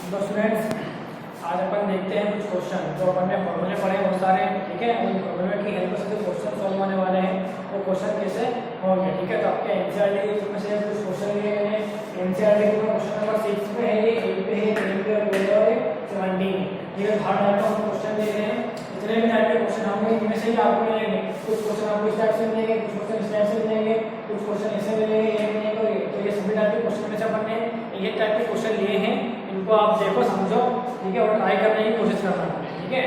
तो स्टूडेंट्स, आज अपन देखते हैं कुछ क्वेश्चन जो अपन ने फॉर्मूले पढ़े बहुत सारे। ठीक है, उन फॉर्मूले की हेल्प से जो क्वेश्चन सॉल्व होने वाले हैं वो क्वेश्चन कैसे होंगे। ठीक है, तो आपके एनसीईआरटी के में से कुछ क्वेश्चन लिए मैंने। एनसीईआरटी के क्वेश्चन नंबर 6 पे है, ये 8 पे है, 10 पे और 12 और 17 ये हर टाइप का क्वेश्चन दे रहे हैं। जितने भी टाइप के क्वेश्चन होंगे इनमें से ही आपको मिलेंगे। कुछ क्वेश्चन आपको इस टाइप से मिलेंगे, कुछ क्वेश्चन इस टाइप से मिलेंगे, कुछ क्वेश्चन ऐसे मिलेंगे, ये मिलेंगे। तो ये सभी टाइप के क्वेश्चन में से अपन ने ये टाइप के क्वेश्चन लिए हैं, इनको आप देखो, समझो। ठीक है, और ट्राई करने की कोशिश करना। ठीक है,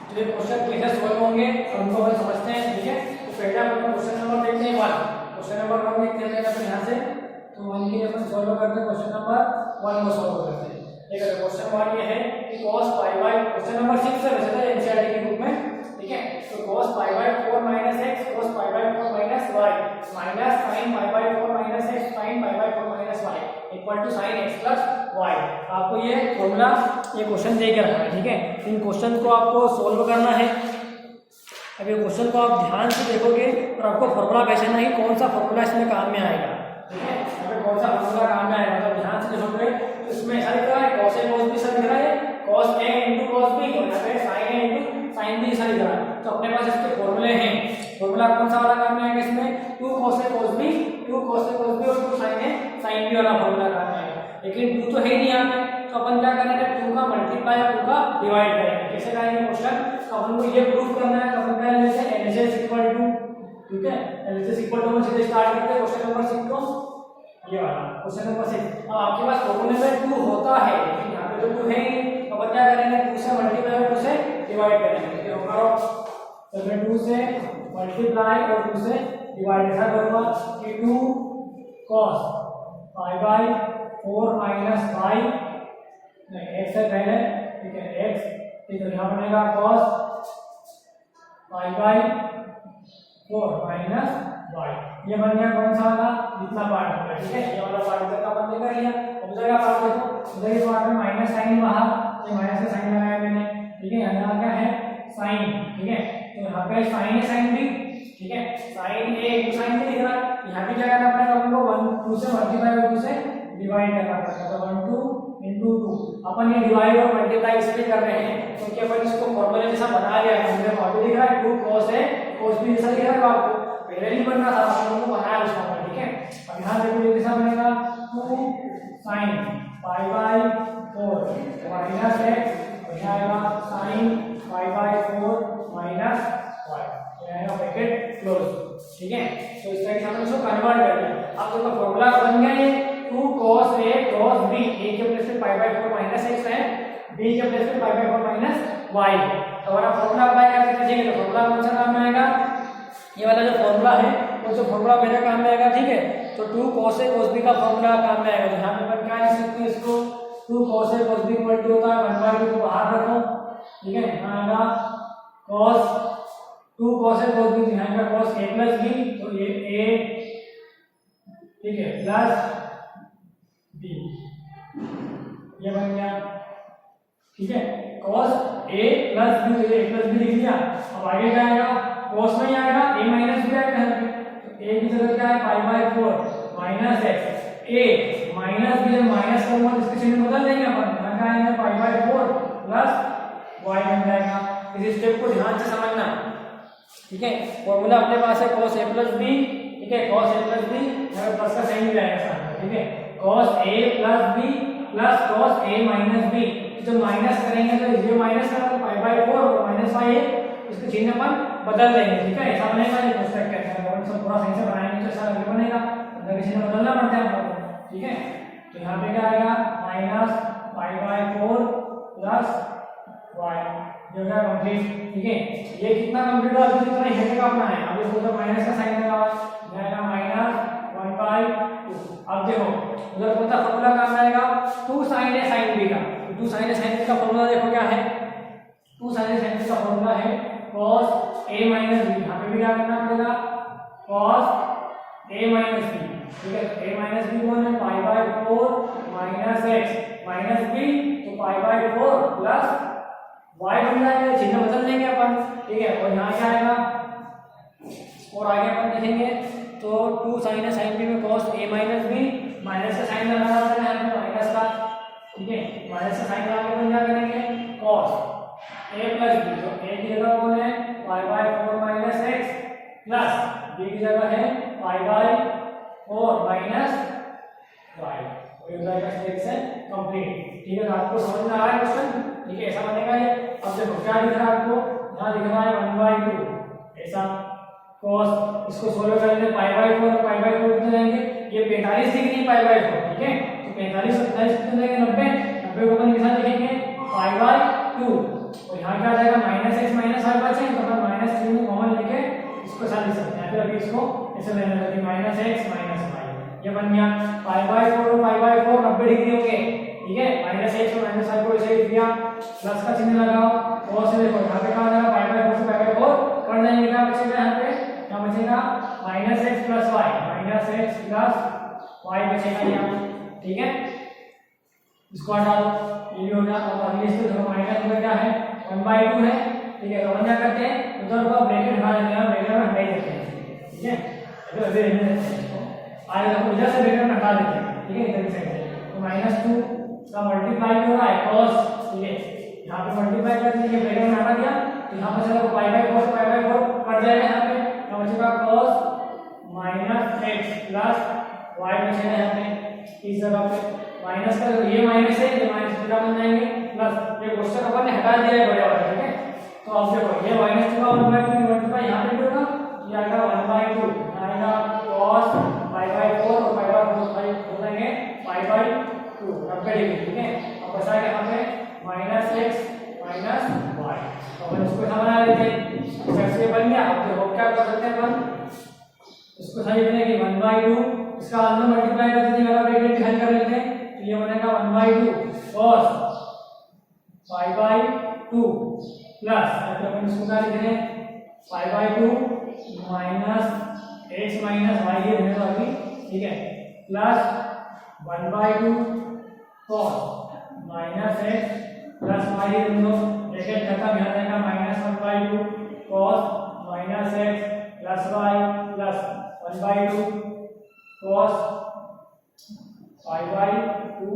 तो ये क्वेश्चन कैसे सॉल्व होंगे उनको हम समझते हैं। ठीक है, तो पहले अपन क्वेश्चन नंबर देखते हैं 1। क्वेश्चन नंबर 1 देखते हैं अपन यहां से। तो 1 के लिए अपन सॉल्व करते हैं, क्वेश्चन नंबर 1 को सॉल्व करते हैं। ठीक है, क्वेश्चन 1 ये है कि cos pi by question number 6 से वैसे तो एनसीईआरटी के बुक में। ठीक है, तो cos pi by 4 minus x cos pi by 4 minus y minus sin pi by 4 minus x sin pi by 4 minus y equal to sin x plus y। आपको ये फॉर्मूला, ये क्वेश्चन दे के रखा है। ठीक है, इन क्वेश्चन को आपको सॉल्व करना है। अब ये क्वेश्चन को आप ध्यान से देखोगे और आपको फॉर्मूला पहचानना है कौन सा फॉर्मूला इसमें काम में आएगा। ठीक है, अगर कौन सा फॉर्मूला काम में आएगा तो ध्यान से देखोगे। इसमें ऐसा लिख रहा है cos a cos b ऐसा लिख रहा है, cos a into cos b, और यहाँ पे sin a into sin b ऐसा लिख रहा है। तो अपने पास इसके फॉर्मूले हैं। फॉर्मूला कौन सा वाला काम में आएगा इसमें? 2 cos a cos b, 2 cos a cos b और 2 sin a sin b वाला फॉर्मूला काम में आएगा। लेकिन 2 तो है ही नहीं यहाँ पे, तो अपन क्या करेंगे? 2 का मल्टीप्लाई और 2 का डिवाइड करेंगे। कैसे करेंगे क्वेश्चन? तो अपन को ये प्रूव करना है। तो अपन क्या लेंगे? LHS इक्वल टू, ठीक है, LHS इक्वल टू से स्टार्ट करते हैं क्वेश्चन नंबर 6 को। ये वाला क्वेश्चन नंबर 6। अब आपके पास फॉर्मूले में 2 होता है, लेकिन यहाँ पे तो 2 है ही। तो अपन क्या करेंगे? 2 से मल्टीप्लाई और 2 से डिवाइड करेंगे। तो करो, तो मैं 2 से मल्टीप्लाई और 2 से डिवाइड ऐसा करूंगा कि 2 cos pi by 4 minus y, नहीं x है पहले। ठीक है, x। ठीक है, यहाँ बनेगा cos pi by 4 minus y। ये बन गया कौन सा वाला? जितना पार्ट होगा। ठीक है, ये वाला पार्ट तक अपन ने कर लिया। अब उधर का पार्ट देखो, उधर के पार्ट में माइनस साइन बाहर, ये माइनस का साइन लगाया मैंने। ठीक है, यहाँ क्या है? साइन। ठीक है, तो यहाँ पे साइन है साइन भी। ठीक है, साइन ए इंटू साइन भी दिख रहा है। यहाँ पे क्या करना पड़ेगा अपन को? 1 2 से मल्टीप्लाई और 2 से डिवाइड करना पड़ेगा। तो 1 2 into 2 अपन ये डिवाइड और मल्टीप्लाई इसलिए कर रहे हैं क्योंकि अपन इसको फॉर्मूले जैसा बना लिया है। मुझे वहां पे दिख रहा है 2 cos a cos b जैसा दिख रहा है। आपको पहले नहीं बनना था, अपन को बनाया उसका। ठीक है, अब यहाँ देखो ये कैसा बनेगा? 2 sin pi by 4 minus x हो जाएगा sin pi by 4 minus y, ये आएगा ब्रैकेट क्लोज। ठीक है, तो इस तरह से हम इसको कन्वर्ट कर दिया। अब देखो फॉर्मूला बन गया ये 2 cos a cos b, a के प्लेस पे pi बाय 4 माइनस x है, b के प्लेस पे pi बाय 4 माइनस y है। तो हमारा फॉर्मूला अप्लाई करके देखिए, तो फॉर्मूला कौन सा काम में आएगा? ये वाला जो फॉर्मूला है वो जो फॉर्मूला मेरे काम में आएगा। ठीक है, तो 2 cos a cos b का फॉर्मूला काम में आएगा। तो यहाँ पे अपन क्या लिख सकते हैं इसको? 2 cos a cos b equal to होता है 1/2 को बाहर रखो। ठीक है, यहाँ आएगा cos 2 cos a cos b, यहाँ का cos a प्लस b, तो ये a, ठीक है, प्लस b, ये बन गया। ठीक है, cos a प्लस b, तो ये a प्लस b लिख दिया। अब आगे क्या आएगा? cos में ही आएगा a माइनस b आएगा। तो a की जगह क्या है? pi by 4 minus x, a minus b, जब माइनस करूंगा तो इसके चिन्ह बदल देंगे अपन। यहाँ क्या आएगा? pi बाय 4 प्लस y बन जाएगा। इस स्टेप को ध्यान से समझना। ठीक है, फॉर्मूला अपने पास है cos a प्लस b। ठीक है, cos a प्लस b, यहाँ प्लस का साइन भी आएगा सामने। ठीक है, cos a plus b plus cos a minus b, जब माइनस करेंगे तो ये माइनस का मतलब pi बाय 4 और माइनस y है, इसके चिन्ह अपन बदल देंगे। ठीक है, ऐसा बनेगा। ये पुस्तक कहते हैं और सब पूरा सही से बनाएंगे तो ऐसा नहीं बनेगा, अंदर के चिन्ह बदलना पड़ता है हमको। ठीक है, तो यहाँ पे क्या आएगा? Minus pi by 4 plus y, जो क्या कंप्लीट। ठीक है, ये कितना कंप्लीट हुआ? अभी कितना हेड का अपना है। अब इसको तो माइनस का साइन लगा जाएगा, माइनस 1/2। अब देखो उधर कौन सा फॉर्मूला काम आएगा? 2 sin a sin b का। 2 sin a sin b का फॉर्मूला देखो क्या है? 2 sin a sin b का फॉर्मूला है cos a माइनस b। यहाँ पे भी क्या करना पड़ेगा? cos a minus b। ठीक है, a माइनस b कौन है? pi by 4 minus x minus b, तो pi बाय 4 प्लस y बन जाएगा। चिन्ह बदल देंगे अपन। ठीक है, और यहाँ क्या आएगा? और आगे अपन देखेंगे तो 2 sin a sin b में cos a minus b, minus का साइन लगाना है, यहाँ पे माइनस का, ठीक है। माइनस का साइन लगा के अपन क्या करेंगे, cos a प्लस b, तो a की जगह कौन है pi/4 minus x plus b की जगह है pi/4 माइनस y, और ये जाएगा सेक्शन कंप्लीट, ठीक है। तो आपको समझ में आ रहा है क्वेश्चन, ठीक है, ऐसा बनेगा ये। अब देखो क्या लिख रहा है आपको, यहाँ लिख रहा है 1/2 ऐसा cos, इसको सोल्व करेंगे pi/4 और pi/4 कितने जाएंगे, ये 45 डिग्री pi/4, ठीक है। तो 45 और 45 कितने जाएंगे 90 को अपन के साथ लिखेंगे pi/2, और यहाँ क्या आ जाएगा -x -y बचेंगे, तो अपन -3 को कॉमन लेके इसको साथ लिख सकते हैं। फिर अभी इसको ऐसे लेना है -x -y, ये बन गया pi/4 और pi/4 90 डिग्री हो गए, ठीक है। -x और -y को ऐसे लिख दिया, प्लस का चिन्ह लगाओ, और से देखो यहाँ पे क्या आ जाएगा pi/4 से pi/4 कर देंगे, क्या बचेगा यहाँ पे, क्या बचेगा -x plus y, -x plus y बचेगा यहाँ, ठीक है। इसको हटा दो, ये भी हो गया। और अगले इसको देखो माइनस में क्या है 1/2 है, ठीक है। तो अपन क्या करते हैं, उधर को ब्रैकेट हटा देते हैं, ब्रैकेट में हटा ही देते हैं, ठीक है। तो अभी रहने देते हैं इसको, आगे देखो इधर से ब्रैकेट में हटा देते हैं, ठीक है, इधर की साइड से। तो -2 का मल्टीप्लाई हो रहा है cos, ठीक है, यहाँ पे मल्टीप्लाई कर दिया, ब्रैकेट में हटा दिया, तो यहाँ पर चलो pi/4 से pi/4 कट जाएगा, यहाँ पे क्या बचेगा cos -x प्लस y बचेगा यहाँ पे इस जगह पे, माइनस का ये माइनस है, ये माइनस क्या बन जाएंगे प्लस, ये क्वेश्चन अपन ने हटा दिया है बड़े वाला, ठीक है। तो अब देखो ये माइनस का 1/2 मल्टीप्लाई यहाँ पे भी होगा, ये आएगा 1/2 आएगा cos pi/4 और pi/4 हो जाएंगे pi/2 90 डिग्री, ठीक है। अब बचा के यहाँ पे -x -y, तो अपन इसको ऐसा बना लेते हैं, सबसे बन गया। अब देखो क्या कर सकते हैं अपन, इसको सही बनेगी 1/2, इसका अंदर मल्टीप्लाई कर देंगे, वाला ब्रैकेट भी हल कर लेते हैं, तो ये बनेगा 1/2 cos pi/2 प्लस अपन इसको क्या लिख रहे हैं pi/2 minus x minus y ये रहने दो अभी, ठीक है, plus 1/2 cos -x plus y ये रहने दो, ब्रैकेट खत्म, यहाँ जाएगा -1/2 cos -x plus y plus 1/2 cos pi/2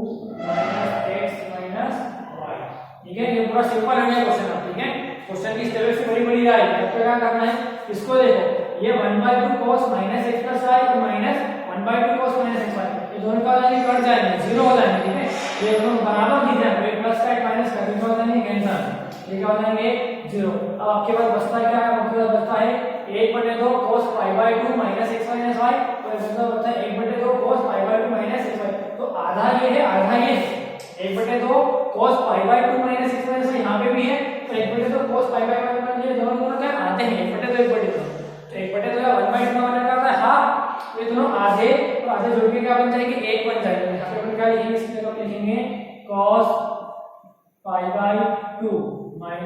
-x -y, ठीक है। ये पूरा सिंपल है क्वेश्चन, ठीक है। क्वेश्चन की स्टेप से बड़ी बड़ी आएगी, अब क्या करना है, इसको देखो ये 1/2 cos -x प्लस y और -1/2 cos -xy, ये दोनों का वैल्यू कट जाएंगे, जीरो हो जाएंगे, ठीक है। ये दोनों बराबर दिख रहे हैं, प्लस का माइनस का क्या हो जाएंगे कैंसिल, ये क्या हो जाएंगे जीरो। अब आपके पास बचता है क्या है, आपके पास बचता है 1/2 cos pi/2 -x -y, तो इसका बचता है 1/2 cos pi/2 -xy, तो आधा ये है आधा ये है, 1/2 cos pi/2 -x -y यहाँ पे भी है, तो 1/2 cos pi/2 ये दोनों क्या आते हैं, 1/2 1/2, तो 1/2 का 1/2 का मतलब क्या होता है हाफ, तो ये दोनों आधे, तो आधे जोड़ के क्या बन जाएंगे 1 बन जाएगा। यहाँ पे अपन क्या लिखेंगे, इसकी जगह लिखेंगे cos pi/2 -x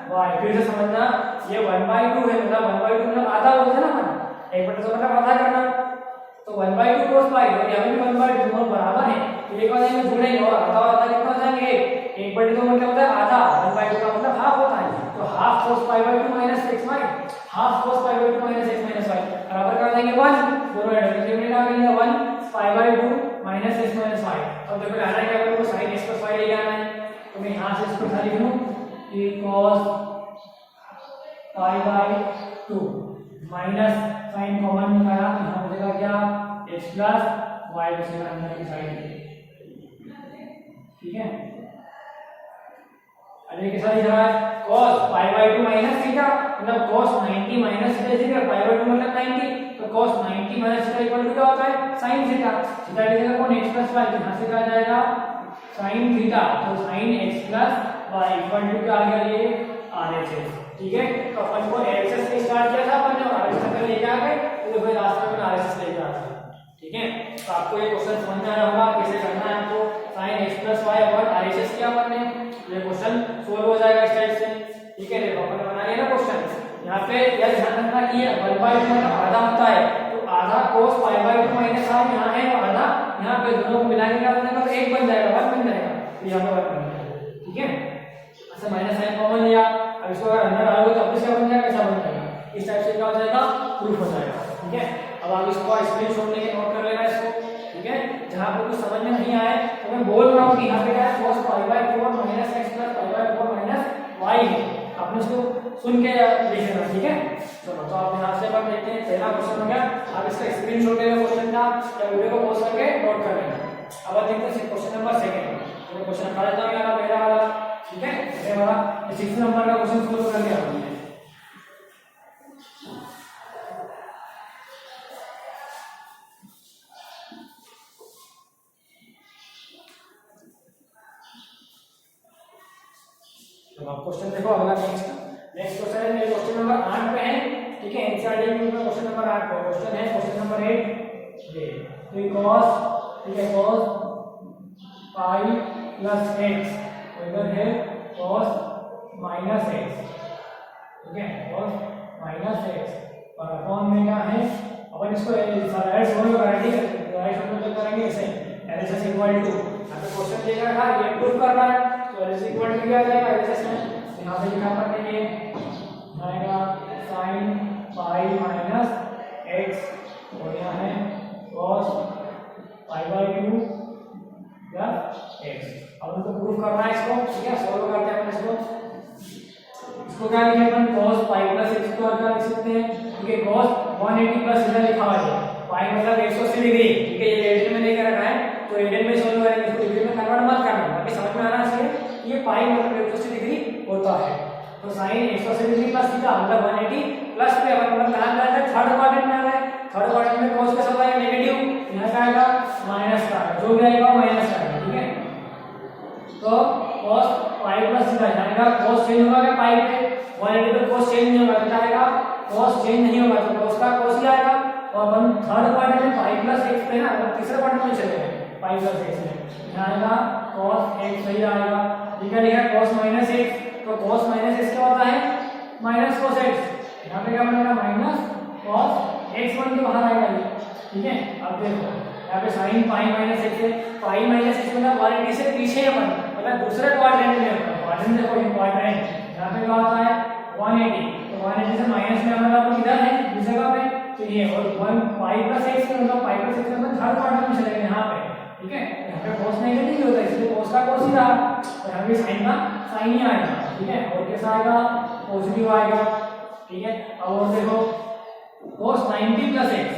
-y, फिर से समझना ये 1/2 है, मतलब 1/2 मतलब आधा बोलते हैं ना अपन, 1/2 मतलब आधा करना, तो 1/2 cos pi, और यहाँ भी 1/2 दोनों बराबर है, तो एक बार इनको जोड़ेंगे और आधा आधा कितना हो जाएंगे 1/2 मतलब होता है आधा, 1/2 का मतलब हाफ होता है, तो half cos pi/2 -xy, half cos pi/2 -x -y बराबर कर देंगे 1, दोनों एडिशन आ गई है 1 pi/2 -x -y। अब देखो आना क्या है, sin x + y लेके आना है, तो मैं यहां से इसको खाली लिखूं कि cos pi/2 minus sin common निकाला, यहां बचेगा क्या x प्लस y बचेगा अंदर की साइड, ठीक है। अरे कैसा लिख रहा है cos pi/2 माइनस थीटा, मतलब cos 90 माइनस थीटा इसी का pi/2 मतलब 90, तो cos 90 minus theta equal to क्या होता है sin थीटा, थीटा लिखेगा कौन x प्लस y, यहां से क्या जाएगा sin थीटा, तो sin x plus y equal to क्या आ गया ये RHS, ठीक है। तो अपन को RHS से स्टार्ट किया था अपन ने, और RHS तक लेके आ गए, तो फिर लास्ट में RHS लेके आ गए, ठीक है। तो आपको ये क्वेश्चन समझ में आ रहा होगा कैसे करना है आपको, sin x प्लस y और RHS किया अपन ने, ये क्वेश्चन सोल्व हो जाएगा इस टाइप से, ठीक है। देखो अपन बना लिया ना क्वेश्चन, यहाँ पे यह ध्यान रखना कि ये 1/2 मतलब आधा होता है, तो आधा cos pi/2 माइनस r यहाँ है और आधा यहाँ पे, दोनों को मिलाने का बनेगा तो 1 बन जाएगा, 1 बन जाएगा, तो यहाँ पे 1 बन जाएगा, ठीक है। ऐसे माइनस साइन कॉमन लिया, अब इसको अगर अंदर डालोगे तो अपने से बन जाएगा, ऐसा बन जाएगा, इस टाइप से क्या हो जाएगा प्रूफ हो जाएगा, ठीक है। अब आप इसको स्क्रीनशॉट लेके नोट कर लेना इसको, ठीक है। यहाँ पे कुछ समझ में नहीं आए तो मैं बोल रहा हूँ कि यहाँ पे क्या है cos π/4 minus x plus π/4 minus y है, आपने उसको सुन के लिख लेना, ठीक है। चलो तो आप यहाँ से बात देखते हैं, पहला क्वेश्चन हो गया, आप इसका स्क्रीनशॉट ले लो क्वेश्चन का या वीडियो को पॉज करके नोट कर लेना। अब देखते हैं क्वेश्चन नंबर 2, तो क्वेश्चन पढ़ा था मेरा पहला वाला, ठीक है, ये वाला 6 नंबर का क्वेश्चन सोल्व कर लिया हमने। तो आप क्वेश्चन देखो अगला नेक्स्ट क्वेश्चन है, मेरे क्वेश्चन नंबर 8 पे है, ठीक है। एनसीईआरटी में क्वेश्चन नंबर 8 पे क्वेश्चन है, क्वेश्चन नंबर 8 ये तो cos, ठीक है, cos पाई प्लस x, तो इधर है cos माइनस x, ठीक है, cos माइनस x और अपॉन में क्या है, अपन इसको राइट सोल्व करेंगे, राइट सोल्व करेंगे ऐसे एल इज इक्वल टू, यहाँ पे क्वेश्चन देगा था ये प्रूफ करना है, तो एल इज इक्वल टू क्या आ जाएगा एल इज में, यहाँ पे लिखा अपन ने ये आएगा sin पाई माइनस x और यहाँ है cos π/2 प्लस x। अब हमको प्रूफ करना है इसको, ठीक है, सॉल्व करते हैं अपन इसको क्या लिखे अपन cos π प्लस x को क्या लिख सकते हैं, ठीक है, cos 180 प्लस इधर लिखा हुआ है पाई मतलब 180 डिग्री, ठीक है, ये रेडियन में देके रखा है तो रेडियन में सॉल्व करेंगे, इसको डिग्री में कन्वर्ट मत करना, बाकी समझ में आना चाहिए ये पाई मतलब 180 डिग्री होता है। तो sin 180 डिग्री प्लस थीटा मतलब 180 प्लस पे अपन मतलब कहां गए थे, थर्ड क्वाड्रेंट में आ गए, थर्ड क्वाड्रेंट में cos कैसा होता है नेगेटिव, यहां क्या आएगा माइनस का, जो भी आएगा माइनस का, ठीक है। तो cos पाई प्लस थीटा आएगा, cos चेंज होगा क्या पाई पे 180 पे cos चेंज नहीं होगा, क्या आएगा cos चेंज नहीं होगा तो cos का cos ही आएगा, और अपन थर्ड क्वाड्रेंट में पाई प्लस x पे ना मतलब तीसरे क्वाड्रेंट में चले गए पाई प्लस x में, यहां आएगा cos x सही आएगा, ठीक है, लिखा cos माइनस x, तो cos माइनस x क्या होता है माइनस cos x, यहाँ पे क्या बनेगा माइनस cos x बन के बाहर आएगा ये, ठीक है। अब देखो यहाँ पे sin पाई माइनस x है, पाई माइनस x मतलब 180 से पीछे अपन मतलब दूसरे क्वाड्रेंट में अपन क्वाड्रेंट देखो इंपॉर्टेंट, यहाँ पे क्या होता है 180, तो 180 से माइनस में हमारा अपन किधर है इस जगह पे, तो ये और 1 पाई प्लस x मतलब पाई प्लस x मतलब थर्ड क्वाड्रेंट में चले गए यहाँ पे, ठीक है। यहाँ पे cos नेगेटिव होता है इसलिए cos का cos ही रहा, और यहाँ पे sin का sin ही आएगा, ठीक है, और कैसा आएगा पॉजिटिव आएगा, ठीक है। अब और देखो cos 90 प्लस x,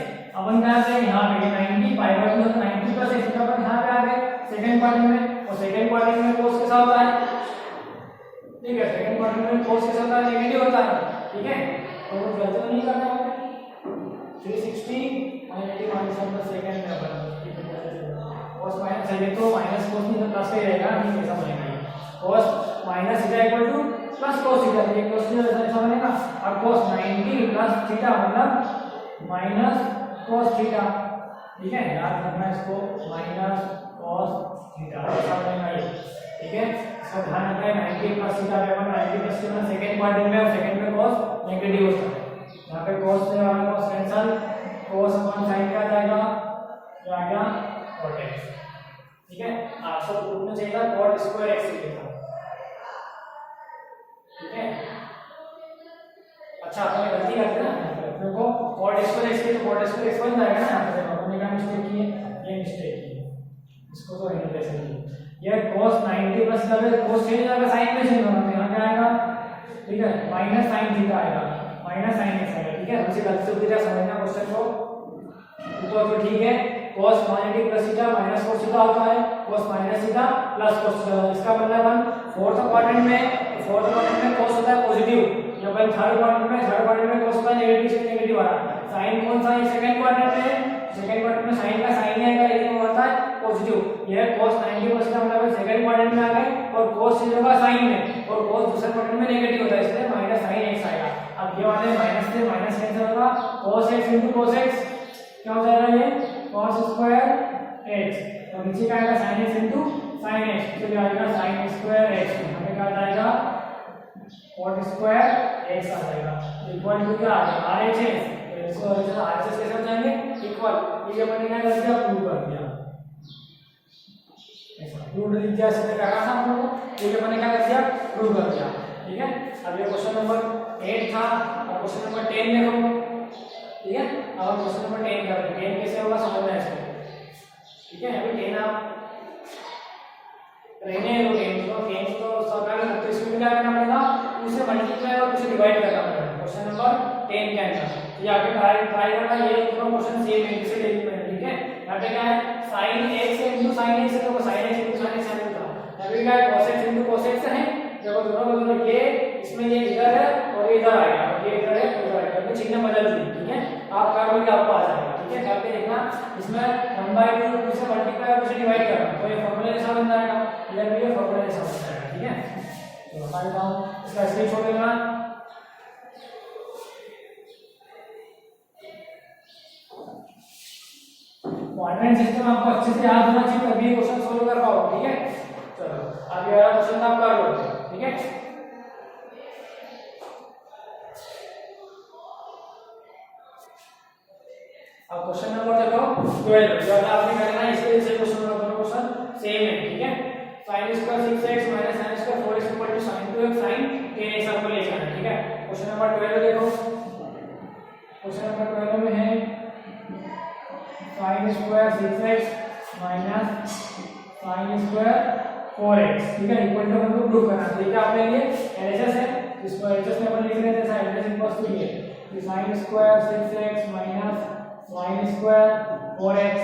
अपन कहां से यहाँ पे 90 पाई/2 तो 90 प्लस x का अपन यहाँ पे आ गए सेकंड क्वाड्रेंट में, और सेकंड क्वाड्रेंट में cos कैसा होता है, ठीक है, सेकंड क्वाड्रेंट में cos कैसा होता है नेगेटिव होता है, ठीक है, तो वो गलत नहीं करना है 360 -80 माइनस सेकंड में अपन cos माइनस है तो माइनस cos नहीं तो प्लस ही रहेगा, नहीं कैसा बनेगा cos minus theta equal two plus cos theta, ये cos थीटा ऐसा बनेगा, और cos 90 प्लस थीटा मतलब माइनस cos थीटा, ठीक है, याद रखना इसको माइनस cos थीटा ऐसा बनेगा ये, ठीक है। इसका ध्यान रखना है 90 प्लस थीटा पे अपन 90 प्लस थीटा सेकंड क्वाड्रेंट में और सेकंड में cos नेगेटिव होता है, यहाँ पे cos से वाला cos कैंसिल, cos अपन sin का जाएगा जो आ गया cot x, ठीक है। आपको प्रूफ में चाहिए था cot स्क्वायर x लिखा, ठीक है। अच्छा अपन गलती करते ना अपने को cot स्क्वायर x तो cot स्क्वायर x बन जाएगा ना, यहाँ पे अपने क्या मिस्टेक की है, ये मिस्टेक की है, इसको तो नहीं ले सकते, ये cos 90 प्लस का cos चेंज होगा sin में चेंज होगा, यहाँ क्या आएगा, ठीक है, माइनस sin थीटा आएगा, माइनस sin x आएगा, ठीक है। हमसे गलती होती है समझना क्वेश्चन को, तो ठीक है cos 180 plus theta minus cos theta होता है, cos minus theta plus cos theta, इसका मतलब अपन फोर्थ क्वाड्रेंट में cos होता है पॉजिटिव, जब अपन थर्ड क्वाड्रेंट में cos होता है नेगेटिव से नेगेटिव आ रहा है, sin कौन सा है सेकंड क्वाड्रेंट में, सेकंड क्वाड्रेंट में sin का sin आएगा, लेकिन वो होता है पॉजिटिव, यह cos 90 प्लस का मतलब सेकंड क्वाड्रेंट में आ गए और cos चेंज होगा sin में, और cos दूसरे क्वाड्रेंट में नेगेटिव होता है इसलिए माइनस sin x आएगा। अब ये वाले माइनस से माइनस कैंसिल होगा, cos x into cos x क्या हो जाएगा ये cos स्क्वायर x, और नीचे क्या आएगा sin x into sin x, तो ये आएगा sin स्क्वायर x, हमें क्या आ जाएगा cot स्क्वायर x आ जाएगा, इक्वल टू क्या आ जाएगा RHS, तो इसको RHS कैसे हो जाएंगे इक्वल, ये अपन ने क्या कर दिया प्रूव कर दिया, ऐसा प्रूव लिख दिया, इसने कहा था हम लोगों को, ये अपन ने क्या कर दिया प्रूव कर दिया, ठीक है। अब ये क्वेश्चन नंबर 8 था, और क्वेश्चन नंबर 10 देखो, ठीक है। अब क्वेश्चन नंबर 10 करते हैं, 10 कैसे होगा समझना है इसको, ठीक है, अभी 10 आप रहने दो, 10 तो सरकार ने तो इसमें क्या करना पड़ेगा, उसे मल्टीप्लाई और उसे डिवाइड करना पड़ेगा। क्वेश्चन नंबर 10 के अंदर तो यहाँ पे ट्राई करना, ये दोनों क्वेश्चन सेम है जिसे लेनी पड़ेगी। ठीक है, यहाँ पे क्या है sin x into sin x, देखो sin x into sin x है, यहाँ पे क्या है cos x into cos x है। देखो दोनों ये इसमें ये इधर है और ये इधर आएगा, ये इधर है और इधर आएगा, तो चिन्ह बदल दी। ठीक है, आप कर लोगे आपको आ जाएगा। ठीक है, करके देखना, इसमें 1/2 से मल्टीप्लाई और उसे डिवाइड करना, तो ये फॉर्मूले के साथ बन जाएगा, इधर भी ये फॉर्मूले के साथ बन जाएगा। ठीक है, तो हमारे काम इसका स्क्रीनशॉट लेना। कोऑर्डिनेट सिस्टम आपको अच्छे से याद होना चाहिए, तभी क्वेश्चन सोल्व कर पाओगे। ठीक है, चलो अब ये वाला क्वेश्चन आप कर लो। ठीक है, अब क्वेश्चन नंबर देखो 12, जो आपने करना है इसके जैसे क्वेश्चन नंबर दोनों क्वेश्चन सेम है। ठीक है, sin square 6x minus sin square 4x equal to sin 2x sin 10x आपको ले जाना है। ठीक है, क्वेश्चन नंबर 12 देखो, क्वेश्चन नंबर 12 में है sin square 6x minus sin square 4x। ठीक है, इक्वल टू हमको प्रूव करना है। ठीक है, आपने लिए एलएचएस है, इसको एलएचएस में अपन लिख रहे थे sin इक्वल्स टू ये sin square 6x minus sin square 4x।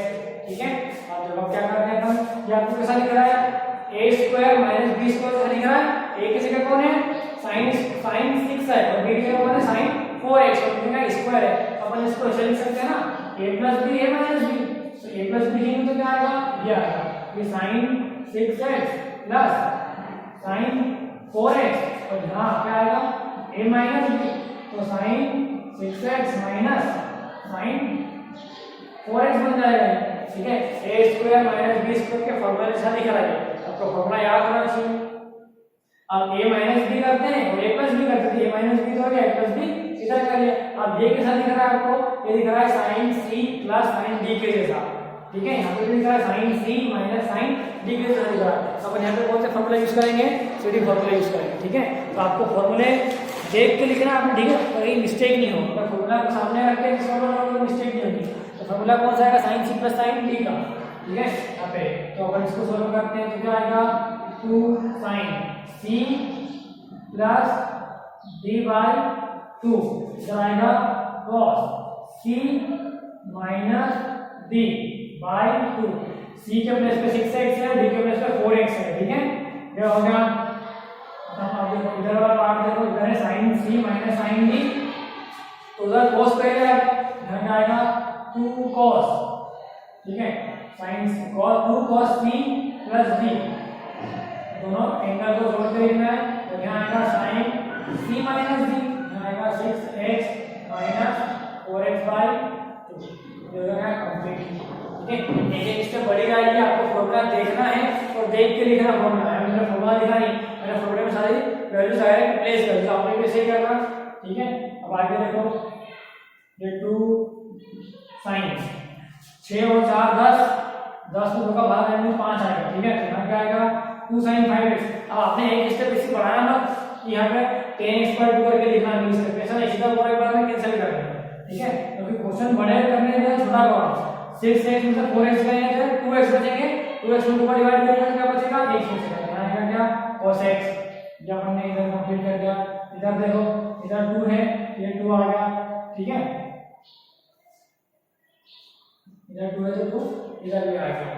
ठीक है, अब जब क्या करते हैं हम, ये आपको कैसा लिख रहा है a square minus b square कैसा लिख रहा है, a की जगह कौन है sin 6 है और b की जगह कौन है sin 4x, और b का स्क्वायर है, अपन इसको ऐसे लिख सकते हैं ना a प्लस b है माइनस b, तो a प्लस b है तो क्या आएगा, ये आएगा, ये sin 6x plus sin 4x, और यहाँ क्या आएगा a माइनस b, तो sin 6x minus sin 4x बन जाएगा। ठीक है, a square minus b square के फॉर्मूले के साथ लिखा है, आपको फॉर्मूला याद होना चाहिए। अब a माइनस b करते हैं और a प्लस b करते हैं, a माइनस b तो हो गया, a प्लस b इधर कर लिया। अब ये के साथ लिख रहा है आपको, ये लिख रहा है sin c plus sin d के जैसा। ठीक है, यहाँ पे लिख रहा है sin c minus sin d के जैसा लिख रहा है। अपन यहाँ पे कौन से फॉर्मूला यूज करेंगे, सीधी फॉर्मूला यूज करेंगे। ठीक है, तो आपको फॉर्मूले देख के लिखना आपने। ठीक है, कहीं मिस्टेक नहीं हो, तो फॉर्मूला को सामने रख के मिस्टेक नहीं होगी। तो फॉर्मूला कौन सा आएगा, sin c plus sin d का। ठीक है, यहाँ पे तो अपन इसको सॉल्व करते हैं, तो क्या आएगा 2 sin c plus d by 2, इधर आएगा cos c minus d by 2, c के प्लेस पे 6x है, d के प्लेस पे 4x है। ठीक है, ये हो गया। अब देखो इधर वाला पार्ट देखो, इधर है sin c minus sin d, तो उधर cos पहले आएगा, आएगा 2 cos। ठीक है, sin cos 2 cos c plus d, दोनों एंगल को जोड़ के लिखना है, तो यहाँ आएगा sin c माइनस d, यहाँ आएगा 6x माइनस 4x बाय 2, ये हो गया कंप्लीट। ठीक है, एक स्टेप बढ़ेगा, ये आपको फॉर्मूला देखना है और देख के लिखना फॉर्मूला है। मैंने फॉर्मूला लिखा नहीं, मैंने फॉर्मूले में सारी वैल्यूज डायरेक्ट प्लेस कर दी, आपने भी ऐसे ही करना। ठीक है, अब आगे देखो, ये 2 sin 6 और 4 10 को 2 का भाग देने में 5 आएगा। ठीक है, यहाँ क्या आएगा 2 sin 5x। अब आपने एक स्टेप इसी बढ़ाया ना, यहाँ पे 10x पर 2 करके लिखना नहीं, स्टेप ऐसा नहीं, सीधा पूरा एक बार में कैंसिल कर देना। ठीक है, क्योंकि क्वेश्चन बड़े करने हैं, छोटा करो, 6x में से 4x गए थे, 2x बचेंगे, 2x में 2 का डिवाइड करेंगे क्या बचेगा, x बचेगा, यहाँ आएगा क्या cos x। जब हमने इधर कंप्लीट कर दिया, इधर देखो, इधर 2 है, ये 2 आ गया। ठीक है, इधर 2 है तो 2 इधर भी आ गया।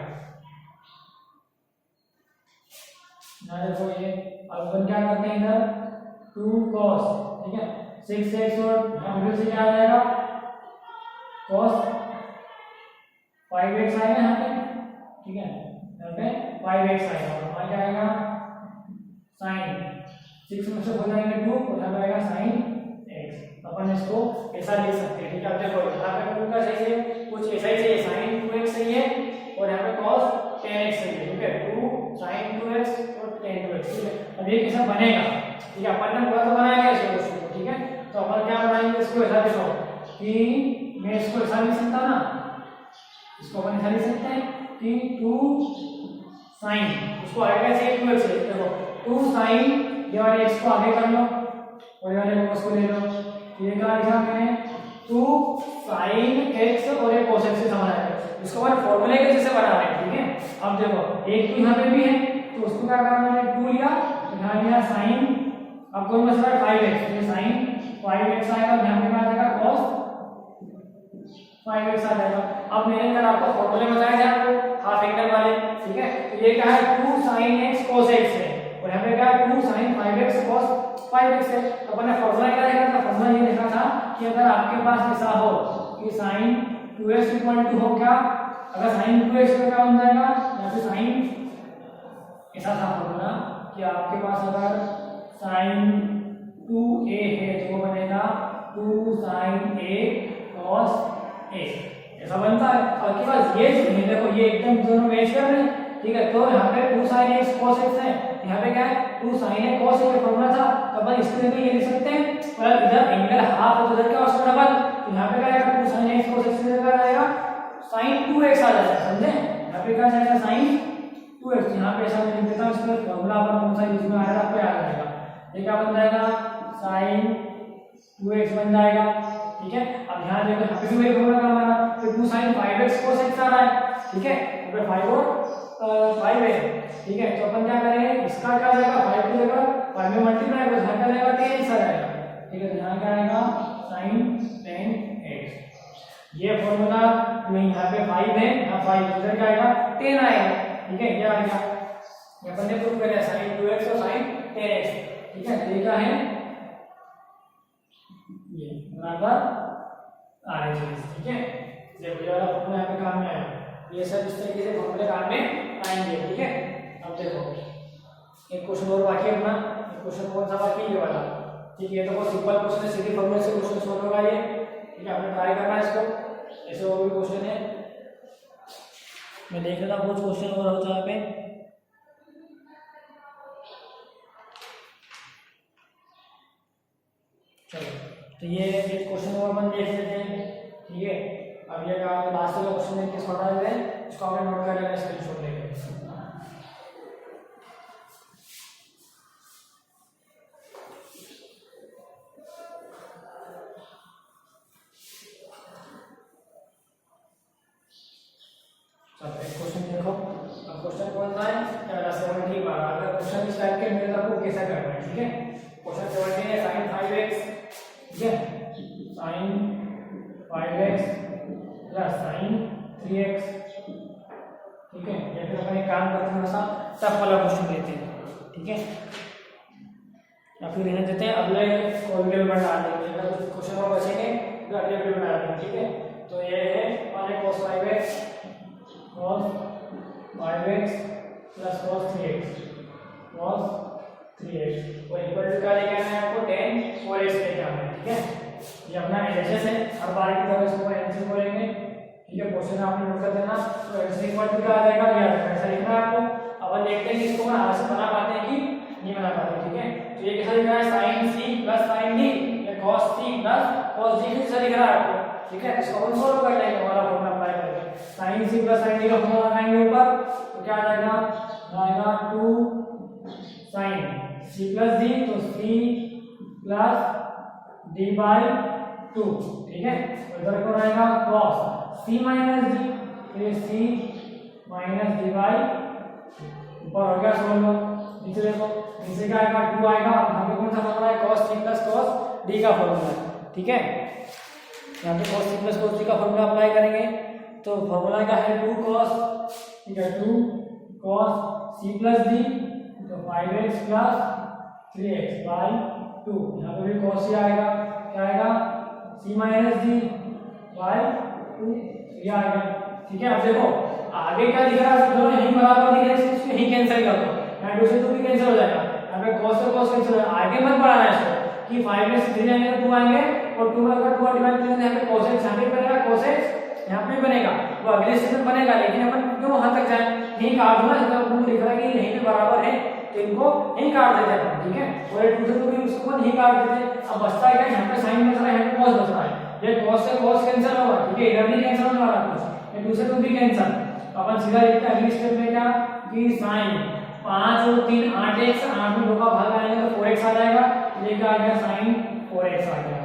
यहाँ देखो ये, अब अपन क्या करते हैं, इधर 2 cos। ठीक है, 6x और कंप्लीट से क्या आ जाएगा cos 5x आएगा यहाँ पे। ठीक है, यहाँ पे 5x आएगा, और वहाँ क्या आएगा sin 6 में से हो जाएंगे 2 और यहाँ पे आएगा sin x। अपन इसको ऐसा लिख सकते हैं। ठीक है, अब देखो यहाँ पे 2 का सही है, कुछ ऐसा ही चाहिए, sin 2x सही है और यहाँ पे cos 10x सही है। ठीक है, 2 sin 2x और 10 2x। ठीक है, अब ये कैसा बनेगा, ठीक है, अपन ने पूरा तो बनाया है इसको। ठीक है, तो अपन क्या बनाएंगे, इसको ऐसा देखो कि मैं इसको ऐसा लिख सकता ना, इसको अपन ऐसा लिख सकते हैं कि 2 sin, उसको आगे से 2x से देखो 2 sin, ये वाले x को आगे कर लो और ये वाले cos को ले लो। ये क्या लिखा मैंने 2 sin x और एक cos x से समान है। इसको अपन फॉर्मूले के जैसे बना रहे हैं, ठीक है। अब देखो एक तो यहाँ पे भी है तो उसको क्या करना है, 2 लिया, यहाँ लिया साइन, अब कोई मसला है 5x, ये साइन 5x आएगा, यहाँ पे क्या आ जाएगा cos 5x आ जाएगा। अब मैंने कल आपको फॉर्मूले बताए थे आपको हाफ एंगल वाले, ठीक है। तो ये क्या है 2 sin x cos x है और यहाँ पे क्या है 2 sin 5x cos 5x है। तो अपन ने फॉर्मूला क्या लिखा था, फॉर्मूला ये लिखा था कि अगर आपके पास ऐसा हो कि sin 2x इक्वल टू हो क्या, अगर sin 2x का क्या बन जाएगा, यहाँ पे sin ऐसा था फॉर्मूला कि आपके पास अगर sin 2a है तो वो बनेगा 2 sin a cos a, ऐसा बनता है। और के पास ये जो है देखो ये एकदम दोनों मैच कर रहे हैं, ठीक है। तो यहाँ पे 2 sin x cos x है, यहाँ पे क्या है 2 sin a cos a का फॉर्मूला था, तो अपन इसके लिए ये लिख सकते हैं, और इधर एंगल हाफ है तो इधर क्या उसका डबल, तो यहाँ पे क्या आएगा 2 sin x cos x की जगह आ जाएगा sin 2x आ जाएगा, समझे। यहाँ पे क्या आ जाएगा sin 2x, यहाँ पे ऐसा मैं लिख देता हूँ, इसका फॉर्मूला अपन कौन सा यूज में आएगा आपको याद रहेगा। ये क्या बन जाएगा sin 2x बन जाएगा, ठीक है। अब यहाँ देखो यहाँ पे भी वही फॉर्मूला का हमारा, तो 2 sin 5x cos x आ रहा है, ठीक है। तो 5 और 5 है, ठीक है। तो अपन क्या करेंगे, इसका क्या जाएगा 5 की जगह 5 में मल्टीप्लाई कर, यहाँ क्या जाएगा 10x आ जाएगा, ठीक है। तो यहाँ क्या आएगा sin 10x। ये फॉर्मूला नहीं, यहाँ पे 5 है, यहाँ 5 इधर क्या आएगा 10 आएगा, ठीक है। क्या आएगा ये अपन ने प्रूव किया sin 2x और sin 10x, ठीक है। तो ये क्या है ये बराबर RHS, ठीक है। देखो ये वाला फॉर्मूला यहाँ पे काम में आएगा, ये सब इस तरीके से फॉर्मूले काम में आएंगे, ठीक है। अब देखो एक क्वेश्चन और बाकी है अपना, क्वेश्चन कौन सा बाकी है ये वाला, ठीक है। तो बहुत सिंपल क्वेश्चन है, सीधी फॉर्मूले से क्वेश्चन सॉल्व होगा ये, ठीक है। आपने ट्राई करना है इसको, ऐसे और भी क्वेश्चन है, मैं देख लेता हूँ कुछ क्वेश्चन और होता है यहाँ पे। चलो तो ये क्वेश्चन और अपन देख लेते हैं, ठीक है। अब ये लास्ट वाला क्वेश्चन है, किसको हटा देते हैं, इसको आपने नोट कर लेना स्क्रीनशॉट लेके। चलो एक क्वेश्चन देखो, अब क्वेश्चन कौन सा है, 17 अगर क्वेश्चन इस टाइप के मिले तो आपको कैसा करना है, ठीक है। क्वेश्चन 17 है sin 5x, ठीक है, sin 5x plus sin 3x, ठीक है। या फिर अपन एक काम करते हैं, थोड़ा सा टफ वाला क्वेश्चन लेते हैं, ठीक है, या फिर रहने देते हैं, अगले वीडियो में डाल देंगे, अगर कुछ क्वेश्चन और बचेंगे तो अगले वीडियो में डाल देंगे, ठीक है। तो ये है cos 5x plus cos 3x और इक्वल टू क्या लेके आना है आपको 10 4x लेके आना है, ठीक है। ये अपना LHS है, हर बार की तरह इसको LHS बोलेंगे, ठीक है। क्वेश्चन आपने नोट कर देना, तो LHS इक्वल टू क्या आ जाएगा, ये आ जाएगा, ऐसा लिखना है आपको। अब देखते हैं कि इसको मैं आगे से बना पाते हैं कि नहीं बना पाते, ठीक है। तो ये कैसा लिख रहा है sin c plus sin d या cos c plus cos d कैसा लिख रहा है आपको, ठीक है। इसको हम सॉल्व कर लेंगे, हमारा फॉर्मूला अप्लाई करके sin c plus sin d का फॉर्मूला लगाएंगे ऊपर, तो क्या आ जाएगा 2 sin c प्लस d, तो c प्लस d बाई 2, ठीक है। इधर को रहेगा cos c माइनस d, फिर c माइनस d बाई, ऊपर हो गया सोल्व, नीचे देखो नीचे क्या आएगा 2 आएगा। यहाँ पे कौन सा फॉर्मूला है, cos c plus cos d का फॉर्मूला है, ठीक है। यहाँ पे cos c plus cos d का फॉर्मूला अप्लाई करेंगे, तो फॉर्मूला क्या है 2 cos, ठीक है, 2 cos c प्लस d, तो 5x प्लस 3x बाई 2, यहाँ पे भी cos c आएगा, क्या आएगा c माइनस d बाई 2, ये आएगा, ठीक है। अब देखो आगे क्या दिख रहा है, दोनों यहीं बराबर दिख रहे हैं, इसको यहीं कैंसिल कर दो, यहाँ 2 से 2 भी कैंसिल हो जाएगा, यहाँ पे cos से cos कैंसिल हो जाएगा। आगे मत बढ़ाना है इसको कि 5 में से 3 आएंगे तो 2 आएंगे, और 2 में अगर 2 डिवाइड करेंगे यहाँ पे cos x यहाँ पे बनेगा, cos x यहाँ पे बनेगा, वो अगले स्टेप में बनेगा, लेकिन अपन क्यों वहां तक जाए, यहीं काट दो ना, जब आपको दिख रहा है कि यहीं पे बराबर है तो इनको यहीं काट देते हैं, ठीक है। और ये 2 से 2 भी उसको यहीं काट देते हैं। अब बचता है क्या, यहाँ पे sin बच रहा है, यहाँ पे cos बच रहा है, ये cos से cos कैंसिल होगा, ठीक है, इधर भी कैंसिल होने वाला कुछ, ये 2 से 2 भी कैंसिल। अपन सीधा लिखते हैं अगली स्टेप में क्या कि sin 5 और 3 8x, 8 में 2 का भाग आएगा तो 4x आ जाएगा, ये क्या आ गया sin 4x आ गया,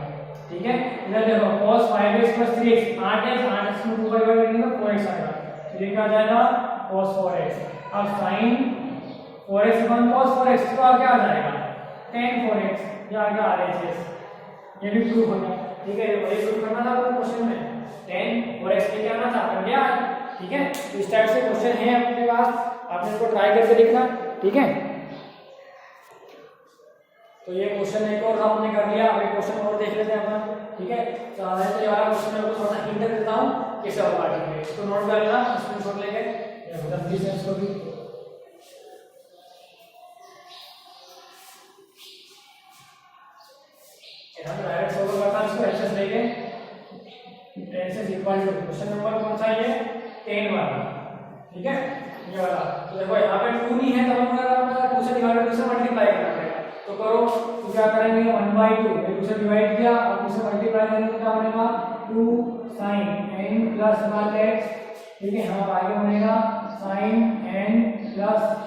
ठीक है। इधर देखो cos 5x plus 3x 8x में 2 का डिवाइड करेंगे तो 4x आएगा, ये क्या आ जाएगा cos 4x। अब sin 4x one cos 4x तो आगे आ जाएगा tan 4x, ये आगे RHS, ये भी प्रूफ हो गया। ठीक है, ये प्रूफ करना था आपको क्वेश्चन में, tan 4x के क्या आना था कर लिया। ठीक है, तो इस टाइप से क्वेश्चन है अपने पास, आपने इसको ट्राई करके देखना। ठीक है, तो ये क्वेश्चन एक और हमने कर लिया, अब एक क्वेश्चन और देख लेते हैं अपन। ठीक है, तो ये वाला क्वेश्चन मैं आपको थोड़ा सा हिंट देता हूं कैसे होगा। ठीक है, इसको नोट कर लेना, स्क्रीनशॉट लेके जल्दी से इसको भी हम डायरेक्ट सॉल्व करता हूं इसको एक्सेस लेके। एक्सेस इक्वल टू क्वेश्चन नंबर कौन सा है, 10 वाला। ठीक है, ये वाला। तो देखो यहाँ पे 2 नहीं है, तो हम क्या करना है, 2 से डिवाइड 2 से मल्टीप्लाई करना पड़ेगा। तो करो, तो क्या करेंगे 1/2, 2 से डिवाइड किया और 2 से मल्टीप्लाई करेंगे तो क्या बनेगा 2 sin n + 1x। ठीक है, यहाँ आगे बनेगा sin n +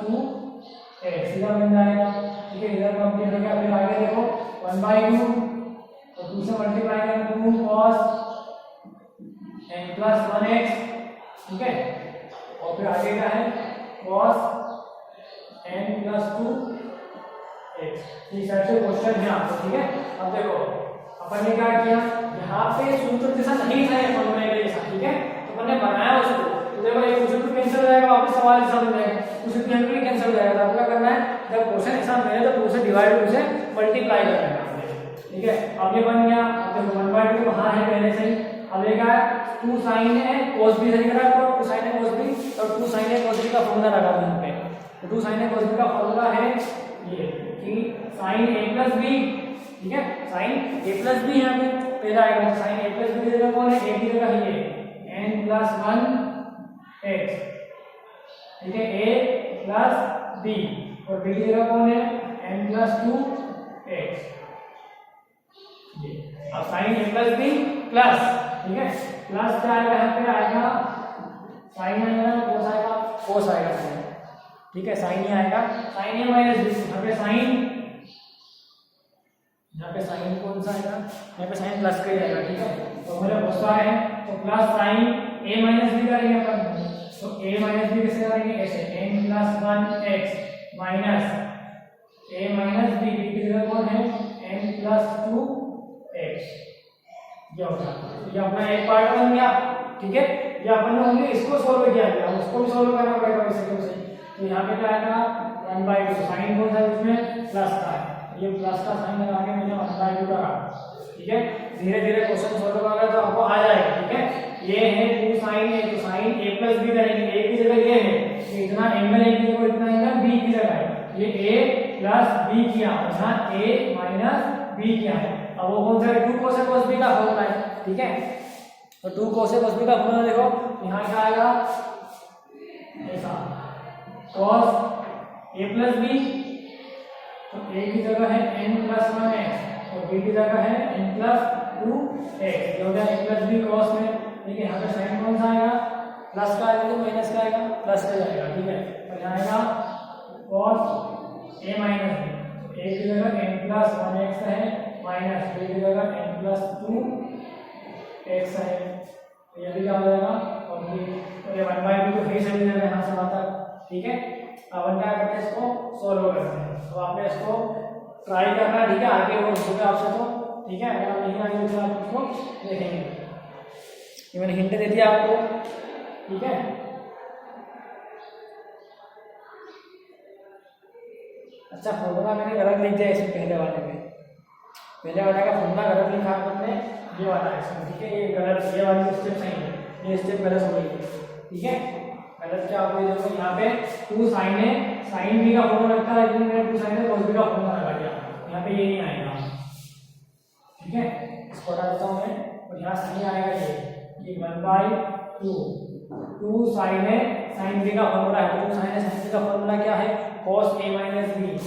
2x, सीधा बन जाएगा। ठीक है, इधर कंप्लीट हो गया। फिर आगे देखो 1/2 और 2 से मल्टीप्लाई करेंगे 2 cos n + 1x। ठीक है, और फिर आगे क्या है cos n + 2x। इस तरह से क्वेश्चन है आपको। ठीक है, अब देखो अपन ने क्या किया, यहाँ पे सूत्र जैसा नहीं था ये फॉर्मूले के जैसा। ठीक है, तो अपन ने बनाया उसको, तो देखो ये सूत्र कैंसिल हो जाएगा, वापस सवाल जैसा बन जाएगा, उसी के अंदर कैंसिल हो जाएगा। तो आपको क्या करना है, जब क्वेश्चन ऐसा मिले तो 2 से डिवाइड 2 से मल्टीप्लाई करना है। ठीक है, अब ये बन गया। अब देखो 1/2 वहां है पहले से ही। अब ये क्या है 2 sin है cos b सही करा आपको, 2 sin है cos b, और 2 sin है cos b का फॉर्मूला लगा दिया यहाँ पे। तो 2 sin है cos b का फॉर्मूला है ये कि sin a + b। ठीक है, sin a + b यहाँ पे पहला आएगा। sin a + b की जगह कौन है, a की जगह है ये n + 1x। ठीक है, a + b, और b की जगह कौन है n + 2x। अब sin a + b प्लस, ठीक है, प्लस क्या आएगा यहाँ पे, आएगा sin आएगा cos आएगा। ठीक है, sin ही आएगा, sin a - b। यहाँ पे sin कौन सा आएगा, यहाँ पे sin प्लस का ही आएगा। ठीक है, तो मेरे बहुत सारे हैं, तो प्लस sin a - b करेंगे अपन। तो a - b कैसे करेंगे, ऐसे n + 1x minus a - b की जगह कौन है n + 2x। ये होगा, तो ये अपना एक पार्ट बन गया। ठीक है, ये अपन ने ओनली इसको सॉल्व किया था, उसको भी सॉल्व करना पड़ेगा वैसे क्यों सही। तो यहाँ पे क्या आएगा 1/2, साइन कौन सा इसमें प्लस का है, ये प्लस का साइन लगा के मैंने 1/2 करा। ठीक है, धीरे धीरे क्वेश्चन सॉल्व करोगे तो आपको आ जाएगा। ठीक है, ये है 2 sin a, तो sin a + b करेंगे, a की जगह ये है, ये इतना एंगल a की जगह, इतना एंगल b की जगह है, ये a + b किया, यहाँ a - b किया है। अब वो कौन सा है, 2 cos b का फॉर्मूला है। ठीक है, तो 2 cos b का फॉर्मूला देखो, यहाँ क्या आएगा ऐसा cos a + b, तो a की जगह है n + 1x और b की जगह है n + 2x। ये हो गया a + b cos में। ठीक है, यहाँ पे साइन कौन सा आएगा, प्लस का आएगा तो माइनस का आएगा, प्लस का जाएगा। ठीक है, और यहाँ आएगा cos a - b, तो a की जगह n + 1x है माइनस b की जगह n + 2x है। तो ये भी क्या हो जाएगा, और ये 1/2 तो है सही जगह यहाँ से वहाँ तक। ठीक है, अब हम क्या करते हैं, इसको सॉल्व करते हैं। तो आपने इसको ट्राई करना है। ठीक है, आगे और होगा आपसे तो। ठीक है, अगर आप नहीं आगे तो आप इसको देखेंगे, ये मैंने हिंट दे दिया आपको। ठीक है, अच्छा फॉर्मूला मैंने गलत लिख दिया इसमें, पहले वाले में, पहले वाले का फॉर्मूला गलत लिखा आपने, ये वाला है इसमें। ठीक है, ये गलत, ये वाली स्टेप सही है, ये स्टेप गलत हो गई है। ठीक है, गलत क्या हो गई, देखो यहाँ पे 2 sin है, sin b का फॉर्मूला लगता है, लेकिन मैंने 2 sin है cos b का फॉर्मूला लगा दिया, यहाँ पे ये नहीं आएगा। ठीक है, इसको हटा देता हूँ मैं, और यहाँ सही आएगा ये 1/2। 2 sin है, sin b का फॉर्मूला है, 2 sin है, sin b का फॉर्मूला क्या है, cos a - b।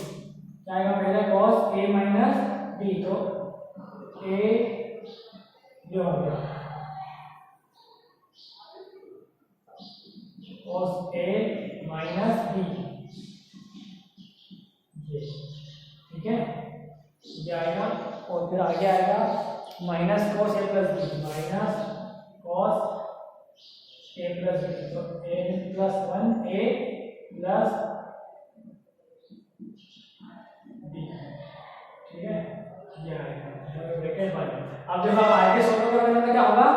क्या आएगा पहले, cos a - b, तो a ये हो गया cos a - b, ये। ठीक है, ये आएगा, और फिर आगे आएगा minus cos a + b, minus cos a A plus B, तो n plus 1 A plus B, ठीक है, ये आएगा ब्रैकेट बन। अब देखो आप आगे सॉल्व करने में क्या होगा,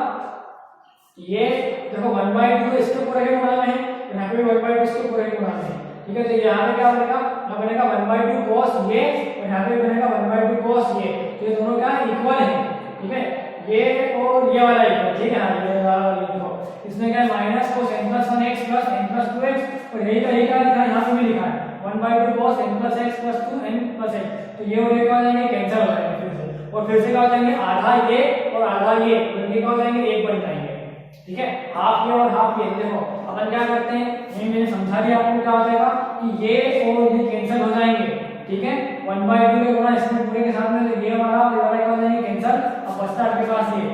ये देखो 1/2 इसके पूरे के गुणा में है, यहाँ पे भी 1/2 इसके पूरे के गुणा में है, ठीक है। तो यहाँ पे क्या बनेगा, यहाँ बनेगा 1/2 cos ये, और यहाँ पे बनेगा 1/2 cos ये, तो ये दोनों क्या इक्वल है, ठीक है, ये और ये वाला इक्वल, ठीक है। हाँ ये वाला लिखो, इसमें क्या है minus cos n + 1x + n + 2x, और यही का लिखा है, यहाँ पे भी लिखा है 1/2 cos n + x + 2n + x, तो ये और ये क्या हो जाएंगे, कैंसिल हो जाएंगे फिर से, और फिर से क्या हो जाएंगे, आधा ये और आधा ये मिलके क्या हो जाएंगे, एक बन जाएंगे, ठीक है। हाफ ये और हाफ ये, देखो अपन क्या करते हैं, ये मैंने समझा दिया आपको, क्या हो जाएगा कि ये और ये कैंसिल हो जाएंगे, ठीक है। 1/2 के गुणा इसमें पूरे के साथ में, तो ये वाला और ये वाला क्या हो जाएंगे कैंसिल। अब बचता है आपके पास ये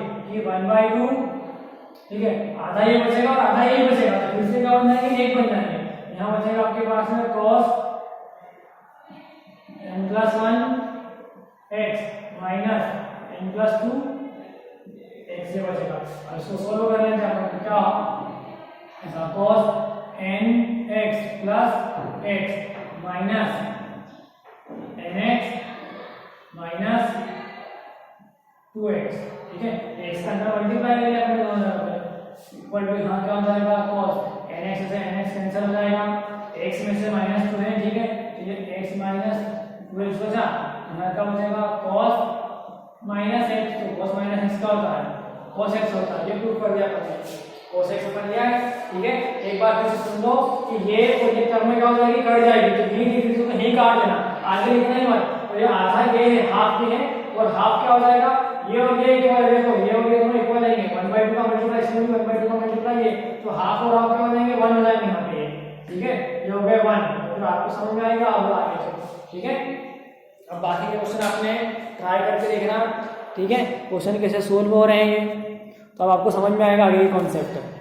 1/2, ठीक है, आधा ये बचेगा और आधा ये बचेगा, तो फिर से क्या हो जाएंगे, एक बन जाएंगे। यहाँ बचेगा आपके पास में cos n + 1 x minus n + 2 x से बचेगा। अब इसको सोल्व करने से आपको क्या ऐसा cos nx + x minus nx minus 2x, ठीक है, x का अंदर मल्टीप्लाई करेंगे अपने दोनों तरफ, इक्वल टू यहाँ क्या हो जाएगा cos nx से nx कैंसिल हो जाएगा, x में से -2 है, ठीक है, तो ये x माइनस 2x बचा, यहाँ क्या बचेगा cos -x, तो cos -x क्या होता है, cos x होता है, ये प्रूव कर दिया आपने, cos x बन गया है, ठीक है। एक बार फिर से सुन लो कि ये और ये टर्म में क्या हो जाएगी, कट जाएगी, तो ये चीज को नहीं काट देना, आगे लिखना ही मत, तो ये आधा ये है, हाफ ये है, और हाफ क्या हो जाएगा, ये और ये इक्वल है, देखो ये और ये दोनों इक्वल आएंगे, 1/2 का मल्टीप्लाई इसमें भी 1/2 का मल्टीप्लाई ये, तो हाफ और हाफ क्या हो जाएंगे, 1 हो जाएंगे यहाँ पे, ठीक है, ये हो गया 1, तो आपको समझ में आएगा, अब आगे चलो, ठीक है। अब बाकी के क्वेश्चन आपने ट्राई करके देखना, ठीक है, क्वेश्चन कैसे सोल्व हो रहे हैं ये, तो अब आपको समझ में आएगा आगे के कॉन्सेप्ट।